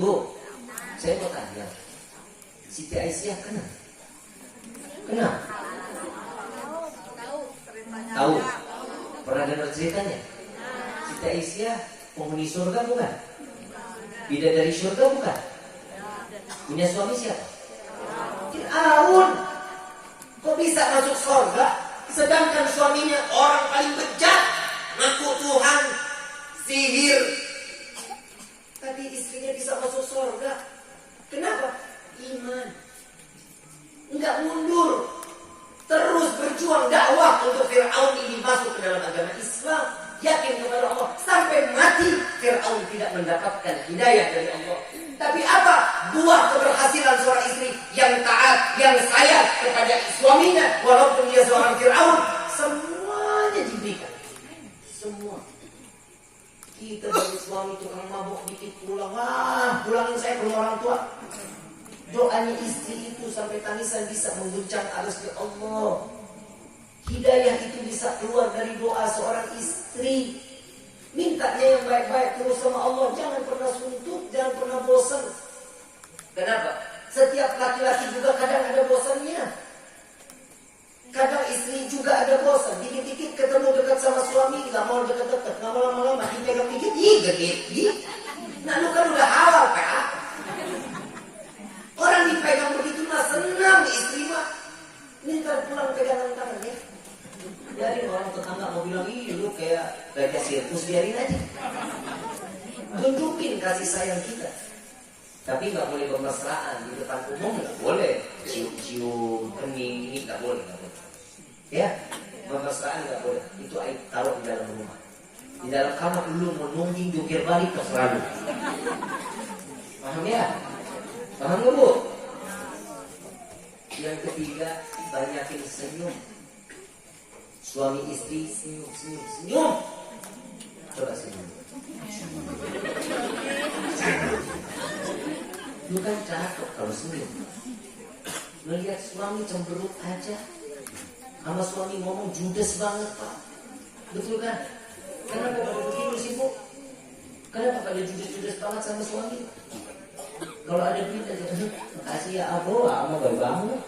Bu, saya mau tanya, Siti Aisyah kenal? Kenal? Tahu? Pernah dengar ceritanya? Siti Aisyah penghuni surga bukan? Bidadari surga bukan? Punya suami siapa? Fir'aun. Kok bisa masuk surga? Sedangkan suaminya orang paling bejat, ngaku Tuhan, sihir. Tapi istrinya bisa masuk surga. Kenapa? Iman. Enggak mundur. Terus berjuang dakwah untuk Fir'aun ini masuk ke dalam agama Islam. Yakin kepada Allah. Sampai mati Fir'aun tidak mendapatkan hidayah dari Allah. Tapi apa? Buah keberhasilan seorang istri yang taat, yang sayang kepada suaminya. Walaupun dia seorang Fir'aun. Semuanya diberikan. Semua. Kita dari suami tukang mabuk dikit pulang. Wah, pulangin saya ke rumah orang tua. Doanya istri itu sampai tangisan bisa mengguncang arus ke Allah. Hidayah itu bisa keluar dari doa seorang istri. Mintanya yang baik-baik terus sama Allah. Jangan pernah suntuk, jangan pernah bosan. Kenapa? Setiap laki-laki juga kadang ada bosannya. Kadang istri juga ada bosan. Dikit-dikit ketemu dekat sama suami, gak mau dekat-dekat, gak mau lama-lama, dipegang dikit, gedit. Nah lu kan udah halal, Pak. Orang dipegang begitu mah senang istri mah. Ini ntar pulang pegangan tangan ya. Biarin orang tetangga mau bilang, ih lu kayak gajah sirkus, biarin aja. Tunjukin kasih sayang kita. Tapi gak boleh bermesraan di depan umum, gak boleh. Cium-cium, kening, ini gak boleh. Ya, bermesraan gak boleh. Itu aib taruh di dalam rumah. Di dalam kamar lu menungging jungkir balik terserah lu. Paham ya? Paham gak, Bu? Yang ketiga, banyakin senyum. Suami istri senyum. Coba senyum. Lu kan cakep kalau senyum. Melihat suami cemberut aja. Sama suami ngomong judes banget, Pak. Betul kan? Kenapa pada begitu sih, Bu? Kenapa pada judes-judes banget sama suami? Kalau ada duit aja, makasih ya Abu, ama baik banget.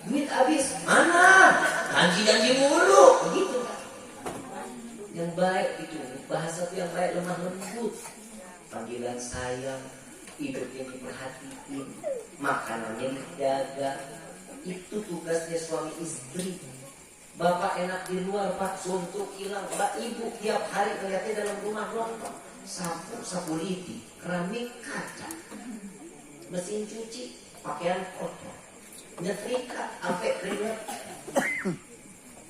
Duit habis, mana? Janji-janji mulu, begitu kan? Yang baik itu, bahasa yang baik lemah lembut. Panggilan sayang, hidupnya diperhatiin, makanannya dijaga. Itu tugasnya suami istri. Bapak enak di luar, Pak, suntuk hilang. Mbak ibu tiap hari melihatnya dalam rumah nonton. Sapu lidi, keramik kaca, mesin cuci, pakaian kotor, nyetrika, sampai keringat.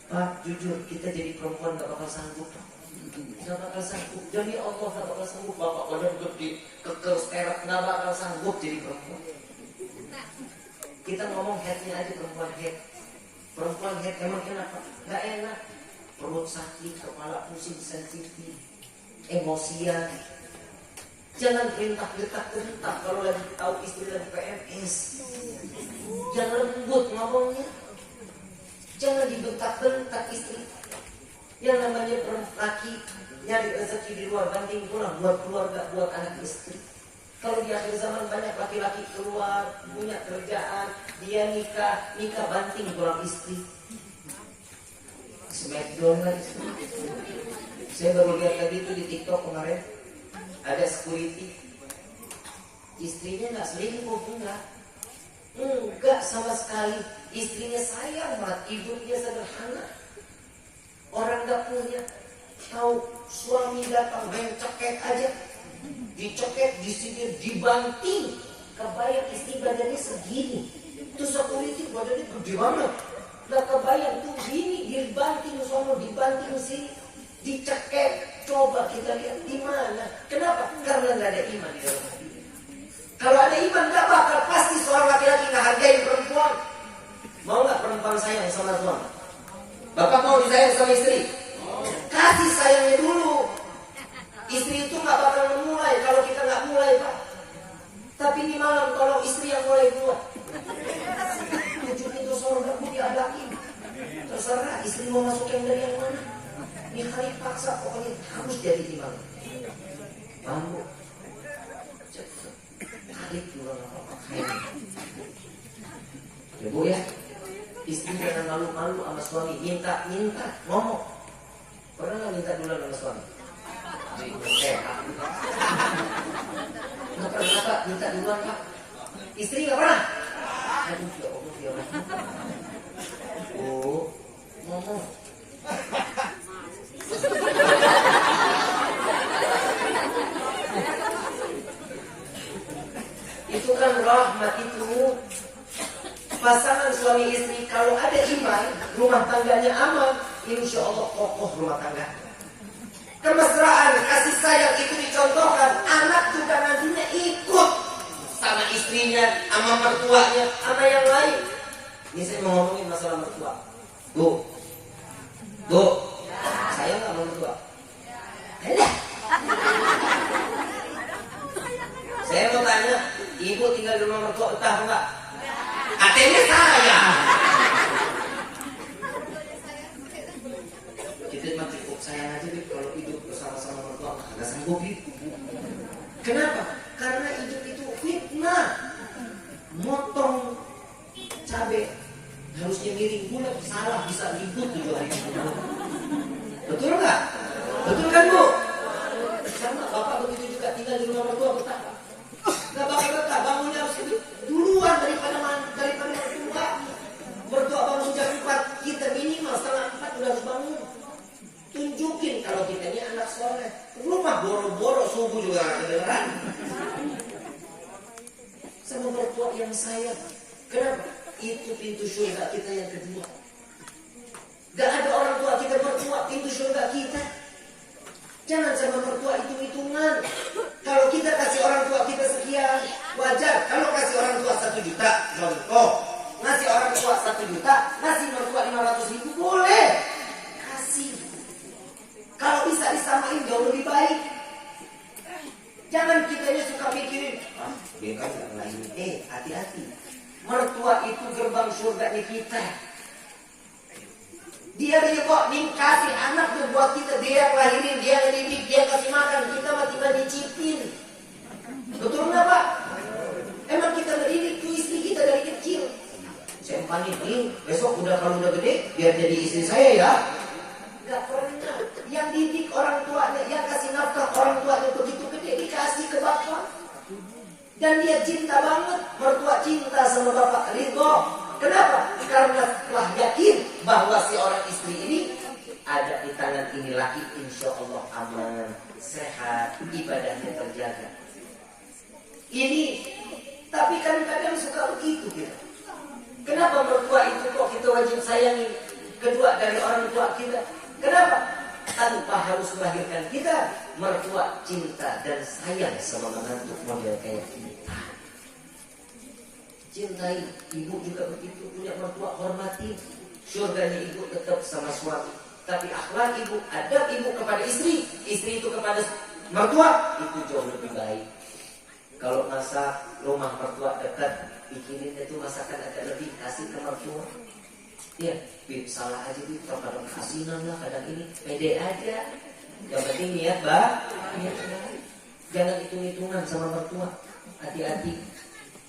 Pak, jujur kita jadi perempuan gak bakal sanggup. Gak bakal sanggup. Demi Allah gak bakal sanggup. Bapak badan gede, keker, seterak, gak bakal sanggup jadi perempuan. Kita ngomong headnya aja, perempuan head. Perempuan head emang kenapa? Gak enak. Perut sakit, kepala pusing, sensitif, emosian. Jangan perintah detak-detak kalau lagi tahu istri lagi PMS. Jangan lembut ngomongnya. Jangan dibentak-bentak istri. Yang namanya laki nyari rezeki di luar, banting pulang buat keluarga, buat anak istri. Kalau di akhir zaman banyak laki-laki keluar, punya kerjaan, dia nikah banting pulang istri. Smackdown lah istri. Saya baru lihat tadi itu di TikTok kemarin, ada security, istrinya nggak selingkuh, enggak sama sekali. Istrinya sayang banget, hidupnya sederhana. Orang nggak punya, tahu suami datang main cekek aja, dicekek, disihir, dibanting. Kebayang istri badannya segini, itu security badannya gede banget. Nggak kebayang tuh gini, dibanting sono, dibanting sini, dicekek. Coba kita lihat di mana. Kenapa? Karena nggak ada iman di dalam hati. Kalau ada iman nggak bakal pasti seorang laki-laki nggak hargain perempuan. Mau nggak perempuan sayang sama suami? Bapak mau disayang sama istri? Kasih sayangnya dulu. Istri itu nggak bakal memulai kalau kita nggak mulai, Pak. Tapi di malam kalau istri yang mulai buat 7 pintu surga pun diadain. Terserah istri mau masuk yang dari yang mana. Ini hari paksa pokoknya harus jadi di malam. Paham, Bu? klik juga nggak apa-apa. Ya Bu ya, istri jangan malu-malu sama suami, minta ngomong. Pernah nggak minta duluan sama suami? Nggak pernah Pak, minta duluan Pak. Istri nggak pernah. Aduh ya Allah ya Allah. Oh, ngomong. Itu kan rahmat itu. Pasangan suami istri kalau ada iman, rumah tangganya aman, insya Allah kokoh rumah tangga. Kemesraan, kasih sayang itu dicontohkan, anak juga nantinya ikut sama istrinya, sama mertuanya, sama yang lain. Ini saya mau ngomongin masalah mertua. Bu, saya nggak mau mertua. Saya mau tanya, ibu tinggal di rumah mertua betah enggak? ATM saya. Kita mah cukup sayang aja Bib, kalau hidup bersama-sama mertua nggak sanggup Bib. Kenapa? Karena hidup itu fitnah. Motong cabai harusnya miring bulat, salah bisa ribut 7 hari kemudian. Betul nggak? Betul kan Bu? Sama bapak begitu juga, tinggal di rumah mertua betah. Nggak bakal betah, bangunnya harus duluan daripada mertua. Mertua bangun jam 4, kita minimal setengah 4 udah harus bangun. Tunjukin kalau kita ini anak soleh. Rumah boro-boro subuh juga nggak kedengeran. Sama mertua yang sayang. Kenapa? Itu pintu surga kita yang kedua. Gak ada orang tua kita mertua, pintu surga kita. Jangan sama mertua hitung-hitungan. Kalau kita kasih orang tua kita sekian, wajar. Kalau kasih orang tua 1 juta, contoh. Ngasih orang tua 1 juta, ngasih mertua 500.000, boleh. Kasih. Kalau bisa disamain jauh lebih baik. Jangan kitanya suka mikirin, dia kan gak ngelahirin. Hati-hati. Mertua itu gerbang surganya kita. Dia kok kasih anak tuh buat kita, dia yang lahirin, dia yang didik, dia yang kasih makan, kita mah tinggal dicipin. Betul nggak Pak? Emang kita mendidik tuh istri kita dari kecil. Saya panik, besok kalau udah gede, biar jadi istri saya ya. Gak pernah. Yang didik orang tuanya, yang kasih nafkah orang tuanya begitu gede, dikasih ke bapak. Dan dia cinta banget, mertua cinta sama bapak, ridho. Kenapa? Karena telah yakin bahwa si orang istri ini ada di tangan ini laki, insya Allah aman, sehat, ibadahnya terjaga. Ini, tapi kan kadang suka begitu kita. Kenapa mertua itu kok kita wajib sayangi? Kedua dari orang tua kita. Kenapa? Tanpa harus melahirkan kita, mertua cinta dan sayang sama menantu model kayak kita. Cintai, ibu juga begitu, punya mertua hormati. Surganya ibu tetap sama suami. Tapi akhlak ibu, adab ibu kepada istri, istri itu kepada mertua, itu jauh lebih baik. Kalau masak rumah mertua dekat, bikinin itu masakan agak lebih, kasih ke mertua. Ya, Bib, salah aja Bib, kadang kasinan lah, kadang ini, pede aja. Yang penting niat niat baik. Jangan hitung-hitungan sama mertua, hati-hati.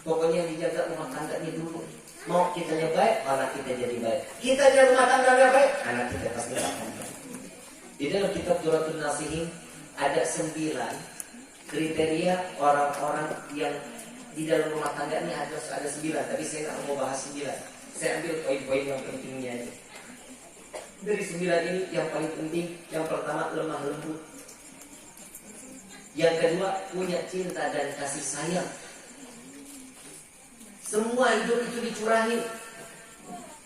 Pokoknya dijaga rumah tangganya dulu. Mau kitanya baik, anak kita jadi baik. Kita jadi rumah tangganya baik, anak kita pasti akan baik. Di dalam kitab Duratun Nasihin ada 9 kriteria orang-orang yang di dalam rumah tangga ini ada 9. Tapi saya nggak mau bahas 9. Saya ambil poin-poin yang pentingnya aja. Dari 9 ini yang paling penting, yang pertama lemah lembut. Yang kedua punya cinta dan kasih sayang. Semua hidup itu dicurahin.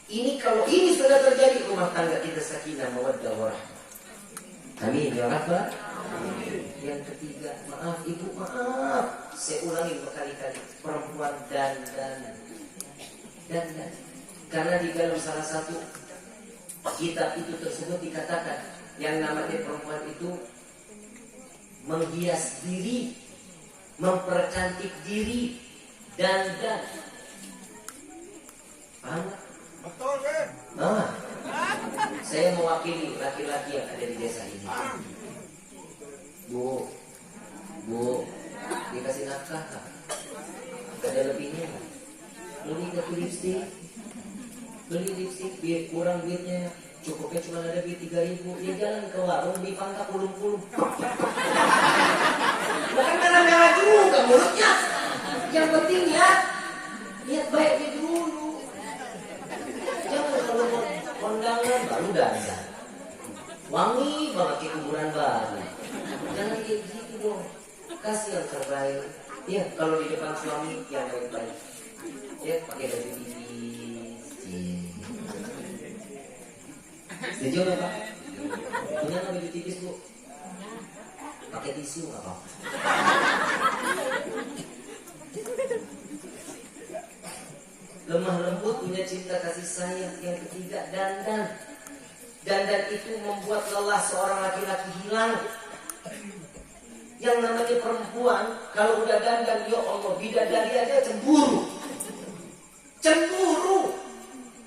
Ini kalau ini sudah terjadi, rumah tangga kita sakinah mawaddah warahmah. Amin ya rabbal alamin. Yang ketiga, maaf ibu, maaf. Saya ulangi berkali-kali, perempuan dan. Karena di dalam salah satu kitab itu tersebut dikatakan yang namanya perempuan itu menghias diri, mempercantik diri, dan. Paham? Betul kan? Nah, saya mewakili laki-laki yang ada di desa ini. Bu, dikasih nafkah. Ada lebihnya nggak? Beli satu lipstick, biar kurang duitnya, cukupnya cuma ada duit 3.000. Dia jalan ke warung beli Fanta kulum-kulum. Bukan karena merah juga mulutnya. Yang penting ya niat baiknya dulu. Jangan kalau kondangan baru dandan, wangi banget kayak kuburan baru. Jangan kayak gitu dong. Kasih yang terbaik. Ya kalau di depan suami yang baik-baik. Ya pakai baju tipis. Setuju nggak Pak? Punya nggak baju tipis Bu? Pakai tisu nggak apa-apa. Lemah lembut, punya cinta kasih sayang. Yang ketiga, dandan. Dandan itu membuat lelah seorang laki-laki hilang. Yang namanya perempuan, kalau udah dandan, ya Allah, bidadari aja cemburu. Cemburu.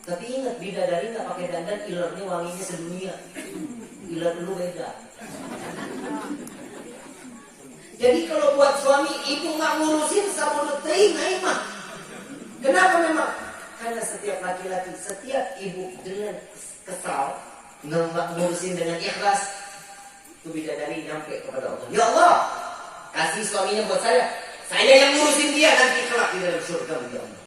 Tapi ingat, bidadari nggak pakai dandan, ilernya wanginya sedunia. Iler dulu beda. Jadi kalau buat suami, ibu nggak ngurusin sabun teh, naimah. Kenapa memang? Karena setiap laki-laki, setiap ibu dengan kesal, nggak ngurusin dengan ikhlas, itu bidadari nyampe kepada Allah. Ya Allah, kasih suaminya buat saya yang ngurusin dia nanti kelak di dalam surga. Ya Allah.